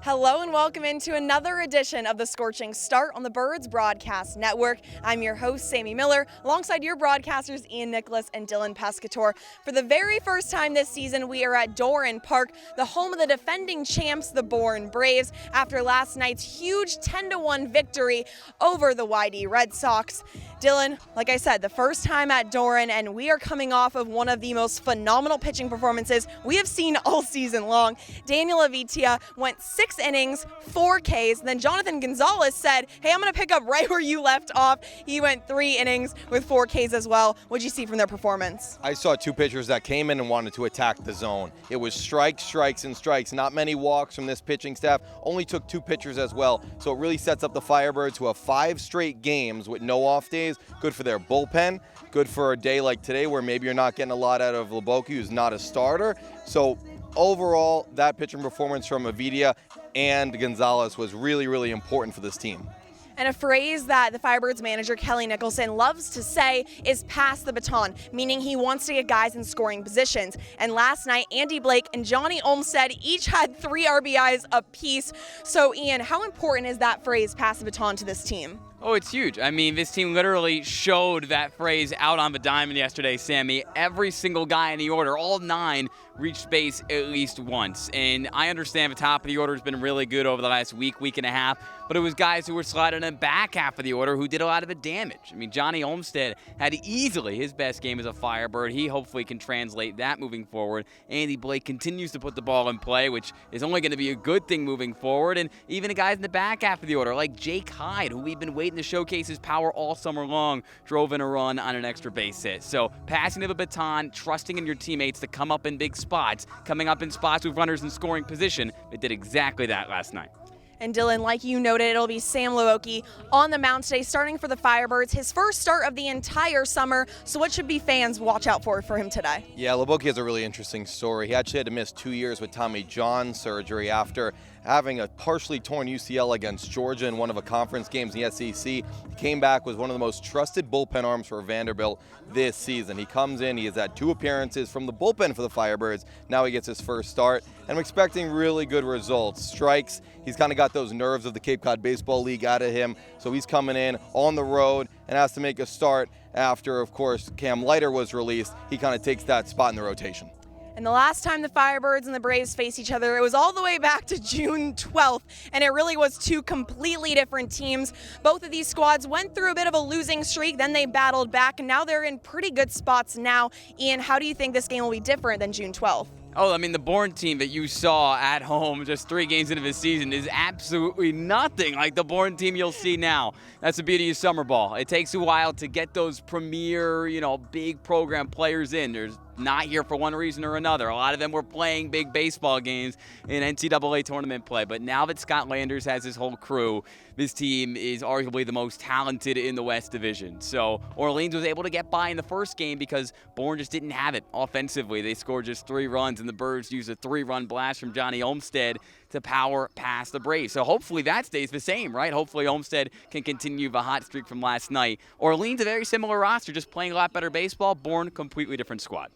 Hello and welcome into another edition of the Scorching Start on the Birds Broadcast Network. I'm your host, Sammy Miller, alongside your broadcasters, Ian Nicholas and Dylan Pescatore. For the very first time this season, we are at Bourne Park, the home of the defending champs, the Bourne Braves, after last night's huge 10-1 victory over the YD Red Sox. Dylan, like I said, the first time at Bourne, and we are coming off of one of the most phenomenal pitching performances we have seen all season long. Daniel Avitia went 6 innings, 4 Ks. Then Jonathan Gonzalez said, hey, I'm going to pick up right where you left off. He went 3 innings with 4 Ks as well. What'd you see from their performance? I saw 2 pitchers that came in and wanted to attack the zone. It was strikes, strikes, and strikes. Not many walks from this pitching staff. Only took 2 pitchers as well. So it really sets up the Firebirds, who have 5 straight games with no off days. Good for their bullpen. Good for a day like today where maybe you're not getting a lot out of Leboki, who's not a starter. So overall, that pitching performance from Avitia and Gonzalez was really, really important for this team. And a phrase that the Firebirds manager, Kelly Nicholson, loves to say is pass the baton, meaning he wants to get guys in scoring positions. And last night, Andy Blake and Johnny Olmstead each had 3 RBIs apiece. So, Ian, how important is that phrase, pass the baton, to this team? Oh, it's huge. I mean, this team literally showed that phrase out on the diamond yesterday, Sammy. Every single guy in the order, all 9, reached base at least once. And I understand the top of the order has been really good over the last week and a half, but it was guys who were sliding in the back half of the order who did a lot of the damage. I mean, Johnny Olmstead had easily his best game as a Firebird. He hopefully can translate that moving forward. Andy Blake continues to put the ball in play, which is only going to be a good thing moving forward. And even the guys in the back half of the order, like Jake Hyde, who we've been waiting to showcase his power all summer long, drove in a run on an extra base hit. So passing the baton, trusting in your teammates to come up in big spots, coming up in spots with runners in scoring position, it did exactly that last night. And Dylan, like you noted, it'll be Sam Leboki on the mound today, starting for the Firebirds. His first start of the entire summer. So what should be fans watch out for him today? Yeah, Leboki has a really interesting story. He actually had to miss 2 years with Tommy John surgery after having a partially torn UCL against Georgia in one of the conference games in the SEC. He came back, was one of the most trusted bullpen arms for Vanderbilt this season. He comes in, he has had 2 appearances from the bullpen for the Firebirds. Now he gets his first start, and I'm expecting really good results. Strikes, he's kind of got those nerves of the Cape Cod Baseball League out of him, so he's coming in on the road and has to make a start after, of course, Cam Leiter was released. He kind of takes that spot in the rotation. And the last time the Firebirds and the Braves faced each other, it was all the way back to June 12th, and it really was 2 completely different teams. Both of these squads went through a bit of a losing streak, then they battled back, and now they're in pretty good spots now. Ian, how do you think this game will be different than June 12th? Oh, I mean, the Bourne team that you saw at home just 3 games into the season is absolutely nothing like the Bourne team you'll see now. That's the beauty of summer ball. It takes a while to get those premier, big program players in. There's not here for one reason or another. A lot of them were playing big baseball games in NCAA tournament play. But now that Scott Landers has his whole crew, this team is arguably the most talented in the West Division. So Orleans was able to get by in the first game because Bourne just didn't have it offensively. They scored just 3 runs, and the Birds used a 3-run blast from Johnny Olmstead to power past the Braves. So hopefully that stays the same, right? Hopefully Olmstead can continue the hot streak from last night. Orleans, a very similar roster, just playing a lot better baseball. Bourne, completely different squad.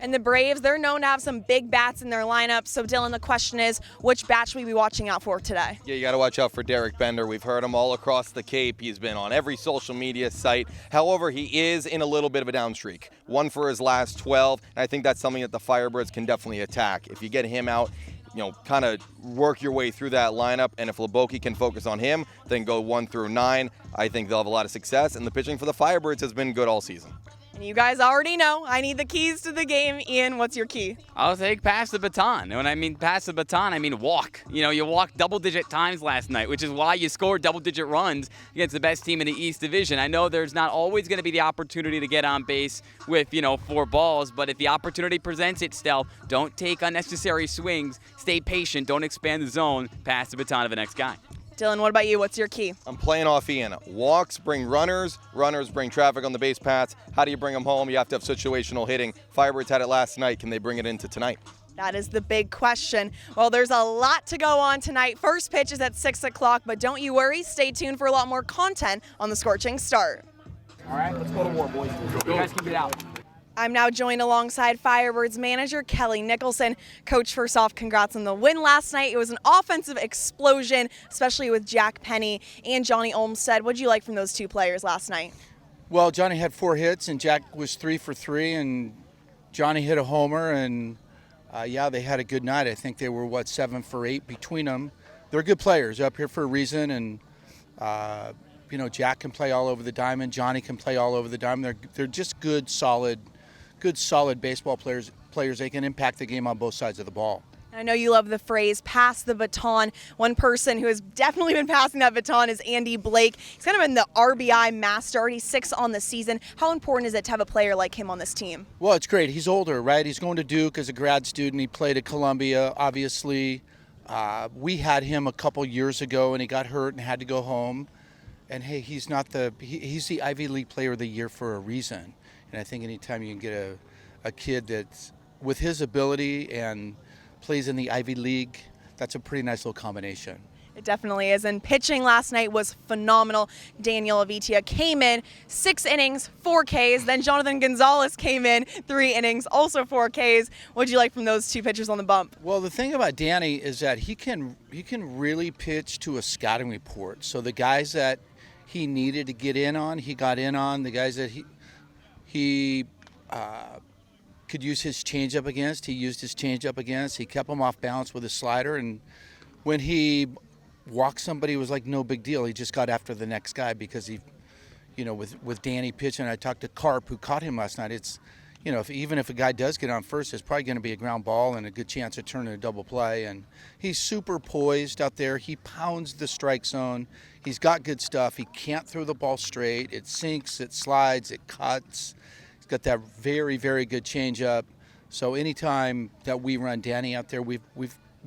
And the Braves, they're known to have some big bats in their lineup. So, Dylan, the question is, which bat should we be watching out for today? Yeah, you got to watch out for Derek Bender. We've heard him all across the Cape. He's been on every social media site. However, he is in a little bit of a down streak. 1 for his last 12, and I think that's something that the Firebirds can definitely attack. If you get him out, kind of work your way through that lineup, and if Leboki can focus on him, then go 1 through 9, I think they'll have a lot of success, and the pitching for the Firebirds has been good all season. And you guys already know I need the keys to the game. Ian, what's your key? I'll take pass the baton. When I mean pass the baton, I mean walk. You walked double-digit times last night, which is why you scored double-digit runs against the best team in the East Division. I know there's not always going to be the opportunity to get on base with, 4 balls, but if the opportunity presents itself, don't take unnecessary swings. Stay patient. Don't expand the zone. Pass the baton to the next guy. Dylan, what about you? What's your key? I'm playing off Ian. Walks bring runners. Runners bring traffic on the base paths. How do you bring them home? You have to have situational hitting. Firebirds had it last night. Can they bring it into tonight? That is the big question. Well, there's a lot to go on tonight. First pitch is at 6 o'clock, but don't you worry. Stay tuned for a lot more content on the Scorching Start. All right, let's go to war, boys. You guys keep it out. I'm now joined alongside Firebirds manager Kelly Nicholson. Coach, first off, congrats on the win last night. It was an offensive explosion, especially with Jack Penny and Johnny Olmstead. What did you like from those two players last night? Well, Johnny had 4 hits and Jack was 3 for 3, and Johnny hit a homer, and they had a good night. I think they were 7 for 8 between them. They're good players. They're up here for a reason, and Jack can play all over the diamond. Johnny can play all over the diamond. They're just good solid baseball players. They can impact the game on both sides of the ball. I know you love the phrase, pass the baton. One person who has definitely been passing that baton is Andy Blake. He's kind of been the RBI master, already 6 on the season. How important is it to have a player like him on this team? Well, it's great. He's older, right? He's going to Duke as a grad student. He played at Columbia, obviously. We had him a couple years ago, and he got hurt and had to go home. And, hey, he's the Ivy League Player of the Year for a reason. And I think anytime you can get a kid that's with his ability and plays in the Ivy League, that's a pretty nice little combination. It definitely is. And pitching last night was phenomenal. Daniel Avitia came in 6 innings, 4 Ks. Then Jonathan Gonzalez came in 3 innings, also 4 Ks. What did you like from those two pitchers on the bump? Well, the thing about Danny is that he can really pitch to a scouting report. So the guys that he needed to get in on, he got in on. The guys that he could use his changeup against, he used his changeup against. He kept him off balance with his slider, and when he walked somebody, it was like no big deal. He just got after the next guy because with Danny pitching. I talked to Carp, who caught him last night. It's, even if a guy does get on first, it's probably going to be a ground ball and a good chance of turning a double play. And he's super poised out there. He pounds the strike zone. He's got good stuff. He can't throw the ball straight. It sinks, it slides, it cuts. Got that very, very good changeup. So anytime that we run Danny out there, we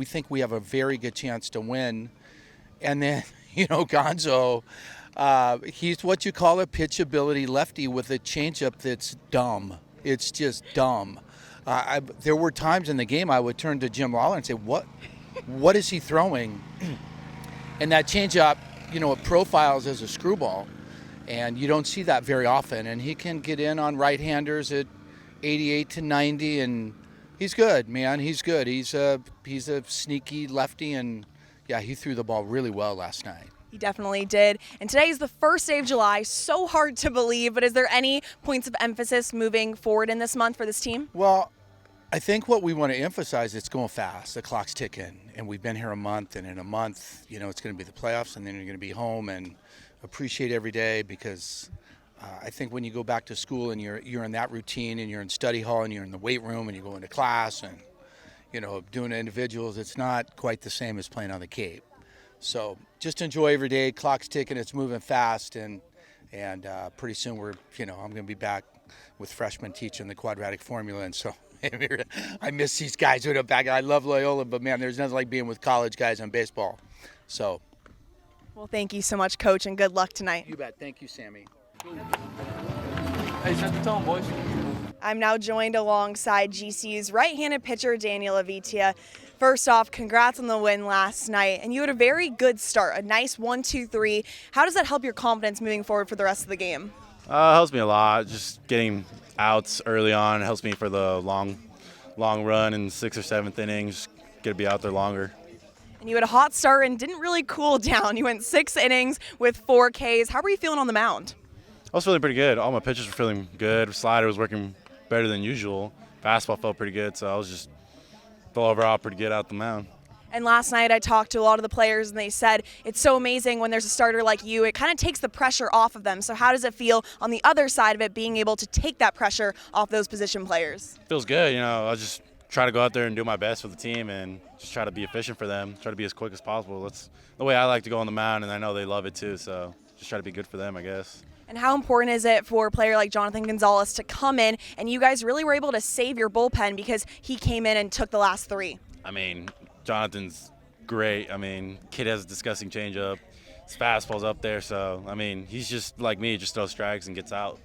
think we have a very good chance to win. And then, Gonzo, he's what you call a pitchability lefty with a changeup that's dumb. It's just dumb. There were times in the game I would turn to Jim Lawler and say, what is he throwing? And that changeup, it profiles as a screwball. And you don't see that very often. And he can get in on right-handers at 88 to 90, and he's good, man. He's good. He's a sneaky lefty, and, he threw the ball really well last night. He definitely did. And today is the first day of July. So hard to believe, but is there any points of emphasis moving forward in this month for this team? Well, I think what we want to emphasize, it's going fast. The clock's ticking, and we've been here a month, and in a month, it's going to be the playoffs, and then you're going to be home, and appreciate every day, because I think when you go back to school and you're in that routine and you're in study hall and you're in the weight room and you go into class and doing individuals, it's not quite the same as playing on the Cape. So just enjoy every day. Clock's ticking, it's moving fast, and pretty soon I'm going to be back with freshmen teaching the quadratic formula, and so I miss these guys who are back. I love Loyola, but man, there's nothing like being with college guys on baseball. So. Well, thank you so much, Coach, and good luck tonight. You bet. Thank you, Sammy. Hey, set the tone, boys. I'm now joined alongside GCU's right-handed pitcher, Daniel Avitia. First off, congrats on the win last night. And you had a very good start, a nice 1-2-3. How does that help your confidence moving forward for the rest of the game? Helps me a lot. Just getting outs early on helps me for the long run in 6th or 7th innings. Get to be out there longer. And you had a hot start and didn't really cool down. You went 6 innings with 4 Ks. How were you feeling on the mound? I was feeling pretty good. All my pitches were feeling good. Slider was working better than usual. Fastball felt pretty good, so I was just felt overall pretty good out the mound. And last night I talked to a lot of the players, and they said it's so amazing when there's a starter like you. It kind of takes the pressure off of them. So how does it feel on the other side of it, being able to take that pressure off those position players? Feels good. I just try to go out there and do my best for the team and just try to be efficient for them, try to be as quick as possible. That's the way I like to go on the mound, and I know they love it too, so just try to be good for them, I guess. And how important is it for a player like Jonathan Gonzalez to come in, and you guys really were able to save your bullpen because he came in and took the last 3? Jonathan's great. Kid has a disgusting changeup. His fastball's up there, so, he's just like me, just throws strikes and gets out.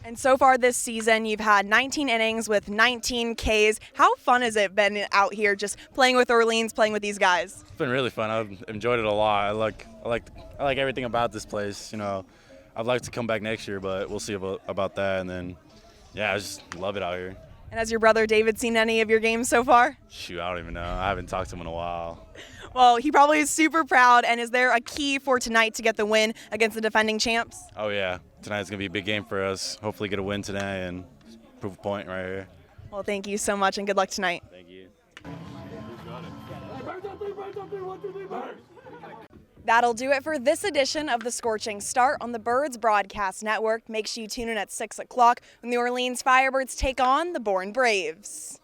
And so far this season, you've had 19 innings with 19 Ks. How fun has it been out here just playing with Orleans, playing with these guys? It's been really fun. I've enjoyed it a lot. I like everything about this place. I'd like to come back next year, but we'll see about that. And then, Yeah, I just love it out here. And has your brother David seen any of your games so far? Shoot, I don't even know. I haven't talked to him in a while. Well, he probably is super proud. And is there a key for tonight to get the win against the defending champs? Oh, yeah. Tonight's going to be a big game for us. Hopefully get a win today and prove a point right here. Well, thank you so much and good luck tonight. Thank you. That'll do it for this edition of the Scorching Start on the Birds Broadcast Network. Make sure you tune in at 6 o'clock when the Orleans Firebirds take on the Bourne Braves.